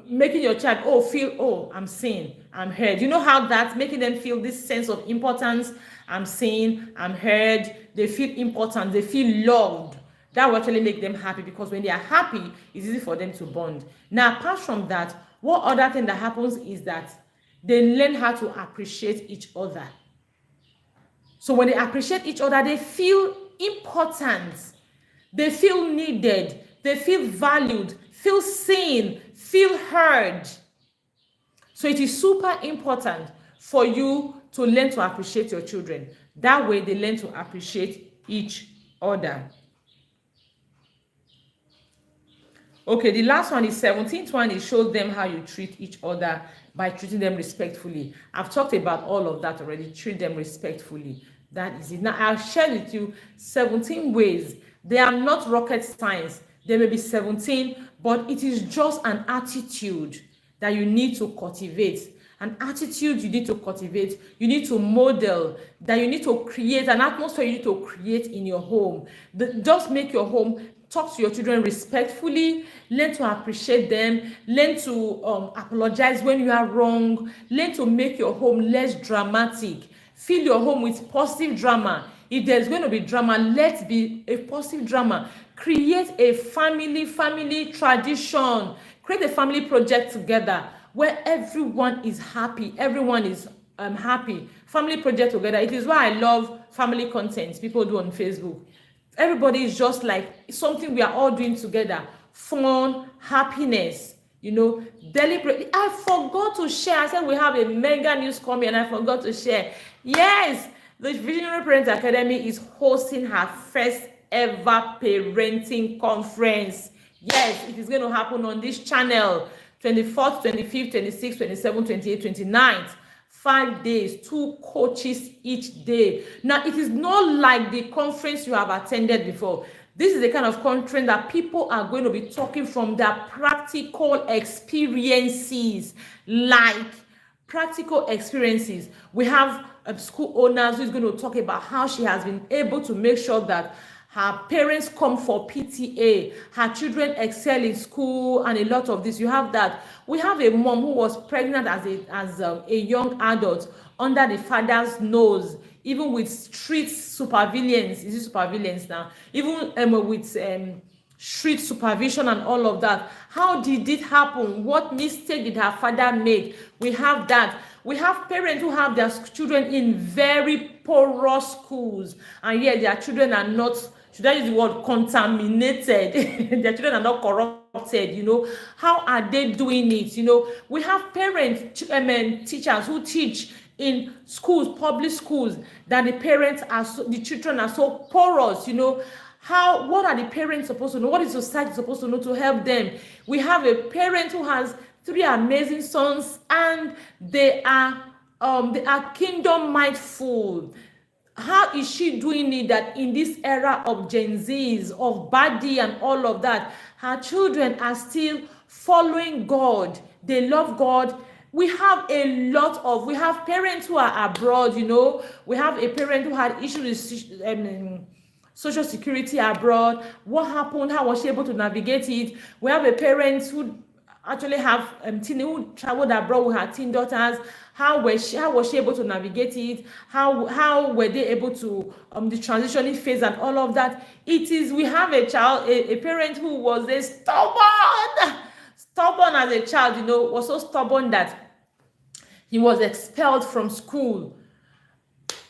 making your child feel, I'm seen, I'm heard. You know how that's making them feel this sense of importance. I'm seen, I'm heard. They feel important. They feel loved. That will actually make them happy, because when they are happy, it's easy for them to bond. Now, apart from that, what other thing that happens is that they learn how to appreciate each other. So when they appreciate each other, they feel important. They feel needed. They feel valued, feel seen, feel heard. So it is super important for you to learn to appreciate your children. That way they learn to appreciate each other. Okay, the last one is 17th one. It shows them how you treat each other by treating them respectfully. I've talked about all of that already. Treat them respectfully. That is it. Now, I'll share with you 17 ways. They are not rocket science. There may be 17, but it is just an attitude that you need to cultivate. An attitude you need to cultivate. You need to model, that you need to create an atmosphere you need to create in your home. Just make your home. Talk to your children respectfully. Learn to appreciate them. Learn to apologize when you are wrong. Learn to make your home less dramatic. Fill your home with positive drama. If there's going to be drama, let's be a positive drama. Create a family tradition. Create a family project together. where everyone is happy, everyone is happy. Family project together. It is why I love family content people do on Facebook. Everybody is just like something we are all doing together. Fun, happiness, deliberate. I forgot to share. I said we have a mega news coming and I forgot to share. Yes, the Visionary Parents Academy is hosting her first ever parenting conference. Yes, it is going to happen on this channel, 24th, 25th, 26th, 27th, 28th, 29th. 5 days, 2 coaches each day. Now, it is not like the conference you have attended before. This is the kind of conference that people are going to be talking from their practical experiences, like practical experiences. We have school owners who is going to talk about how she has been able to make sure that her parents come for PTA, her children excel in school, and a lot of this. You have that. We have a mom who was pregnant as a young adult under the father's nose, even with street surveillance. Is it surveillance now? Even with street supervision and all of that. How did it happen? What mistake did her father make? We have that. We have parents who have their children in very porous schools, and yet their children are not, should I use the word contaminated? Their children are not corrupted, How are they doing it? We have parents, teachers who teach in schools, public schools, that the children are so porous, what are the parents supposed to know? What is society supposed to know to help them? We have a parent who has 3 amazing sons, and they are kingdom mindful. How is she doing it that in this era of Gen Zs, of baddie and all of that, her children are still following God? They love God. We have we have parents who are abroad, We have a parent who had issues with social security abroad. What happened? How was she able to navigate it? We have a parent who actually have who traveled abroad with her teen daughters. How was she able to navigate it? How were they able to the transitioning phase and all of that? We have a parent who was stubborn as a child, was so stubborn that he was expelled from school.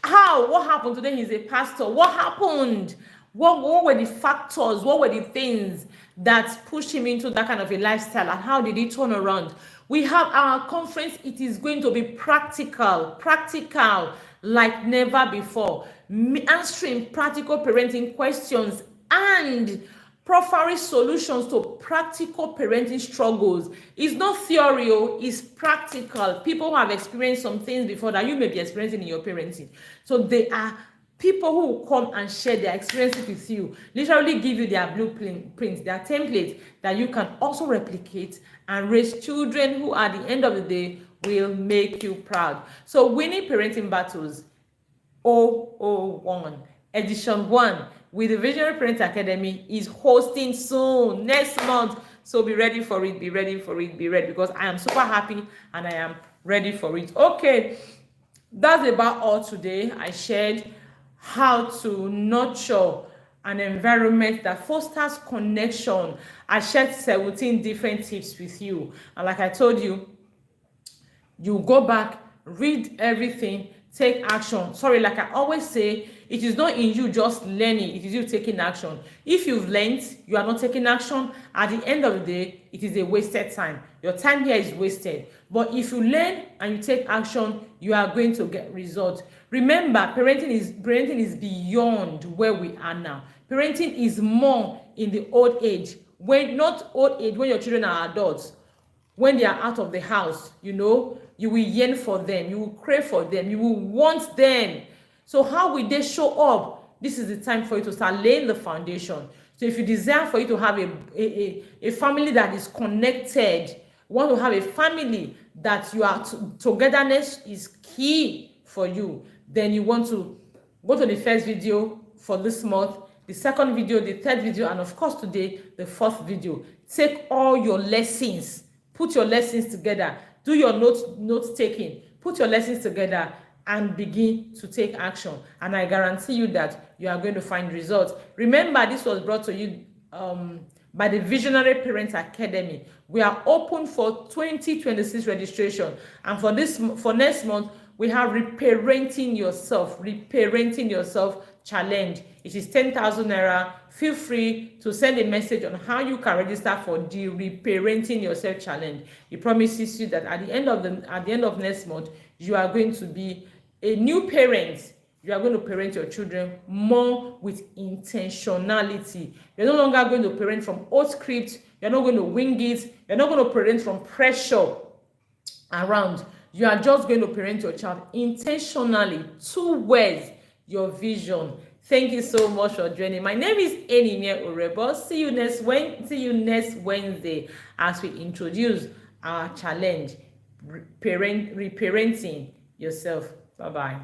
What happened? Today he's a pastor. What happened? What were the factors? What were the things that pushed him into that kind of a lifestyle, and how did he turn around? We have our conference. It is going to be practical like never before, answering practical parenting questions and proffering solutions to practical parenting struggles. It's not theory, it's practical. People who have experienced some things before that you may be experiencing in your parenting. So they are people who will come and share their experiences with you, literally give you their blueprints, their templates that you can also replicate and raise children who at the end of the day will make you proud. So Winning Parenting Battles 001, edition 1 with the Visionary Parents Academy is hosting soon, next month. So be ready for it, be ready, because I am super happy and I am ready for it. Okay, that's about all today. I shared how to nurture an environment that fosters connection. I shared 17 different tips with you. And like I told you, you go back, read everything, take action. Sorry, like I always say, it is not in you just learning, it is you taking action. If you've learned, you are not taking action, at the end of the day, it is a wasted time. Your time here is wasted. But if you learn and you take action, you are going to get results. Remember, parenting is beyond where we are now. Parenting is more in the old age. When your children are adults, when they are out of the house, you will yearn for them, you will crave for them, you will want them. So how will they show up? This is the time for you to start laying the foundation. So if you desire for you to have a family that is connected, want to have a family that you are togetherness is key for you, then you want to go to the first video for this month, the second video, the third video, and of course today, the fourth video. Take all your lessons, put your lessons together, do your note taking, put your lessons together, and begin to take action. And I guarantee you that you are going to find results. Remember, this was brought to you by the Visionary Parents Academy. We are open for 2026 registration, and for next month we have reparenting yourself challenge. It is 10,000 naira. Feel free to send a message on how you can register for the reparenting yourself challenge. It promises you that at the end of next month, you are going to be a new parent. You are going to parent your children more with intentionality. You're no longer going to parent from old script. You're not going to wing it. You're not going to parent from pressure around. You are just going to parent your child intentionally towards your vision. Thank you so much for joining. My name is Enimie Orebo. See you next Wednesday as we introduce our challenge, reparenting yourself. Bye-bye.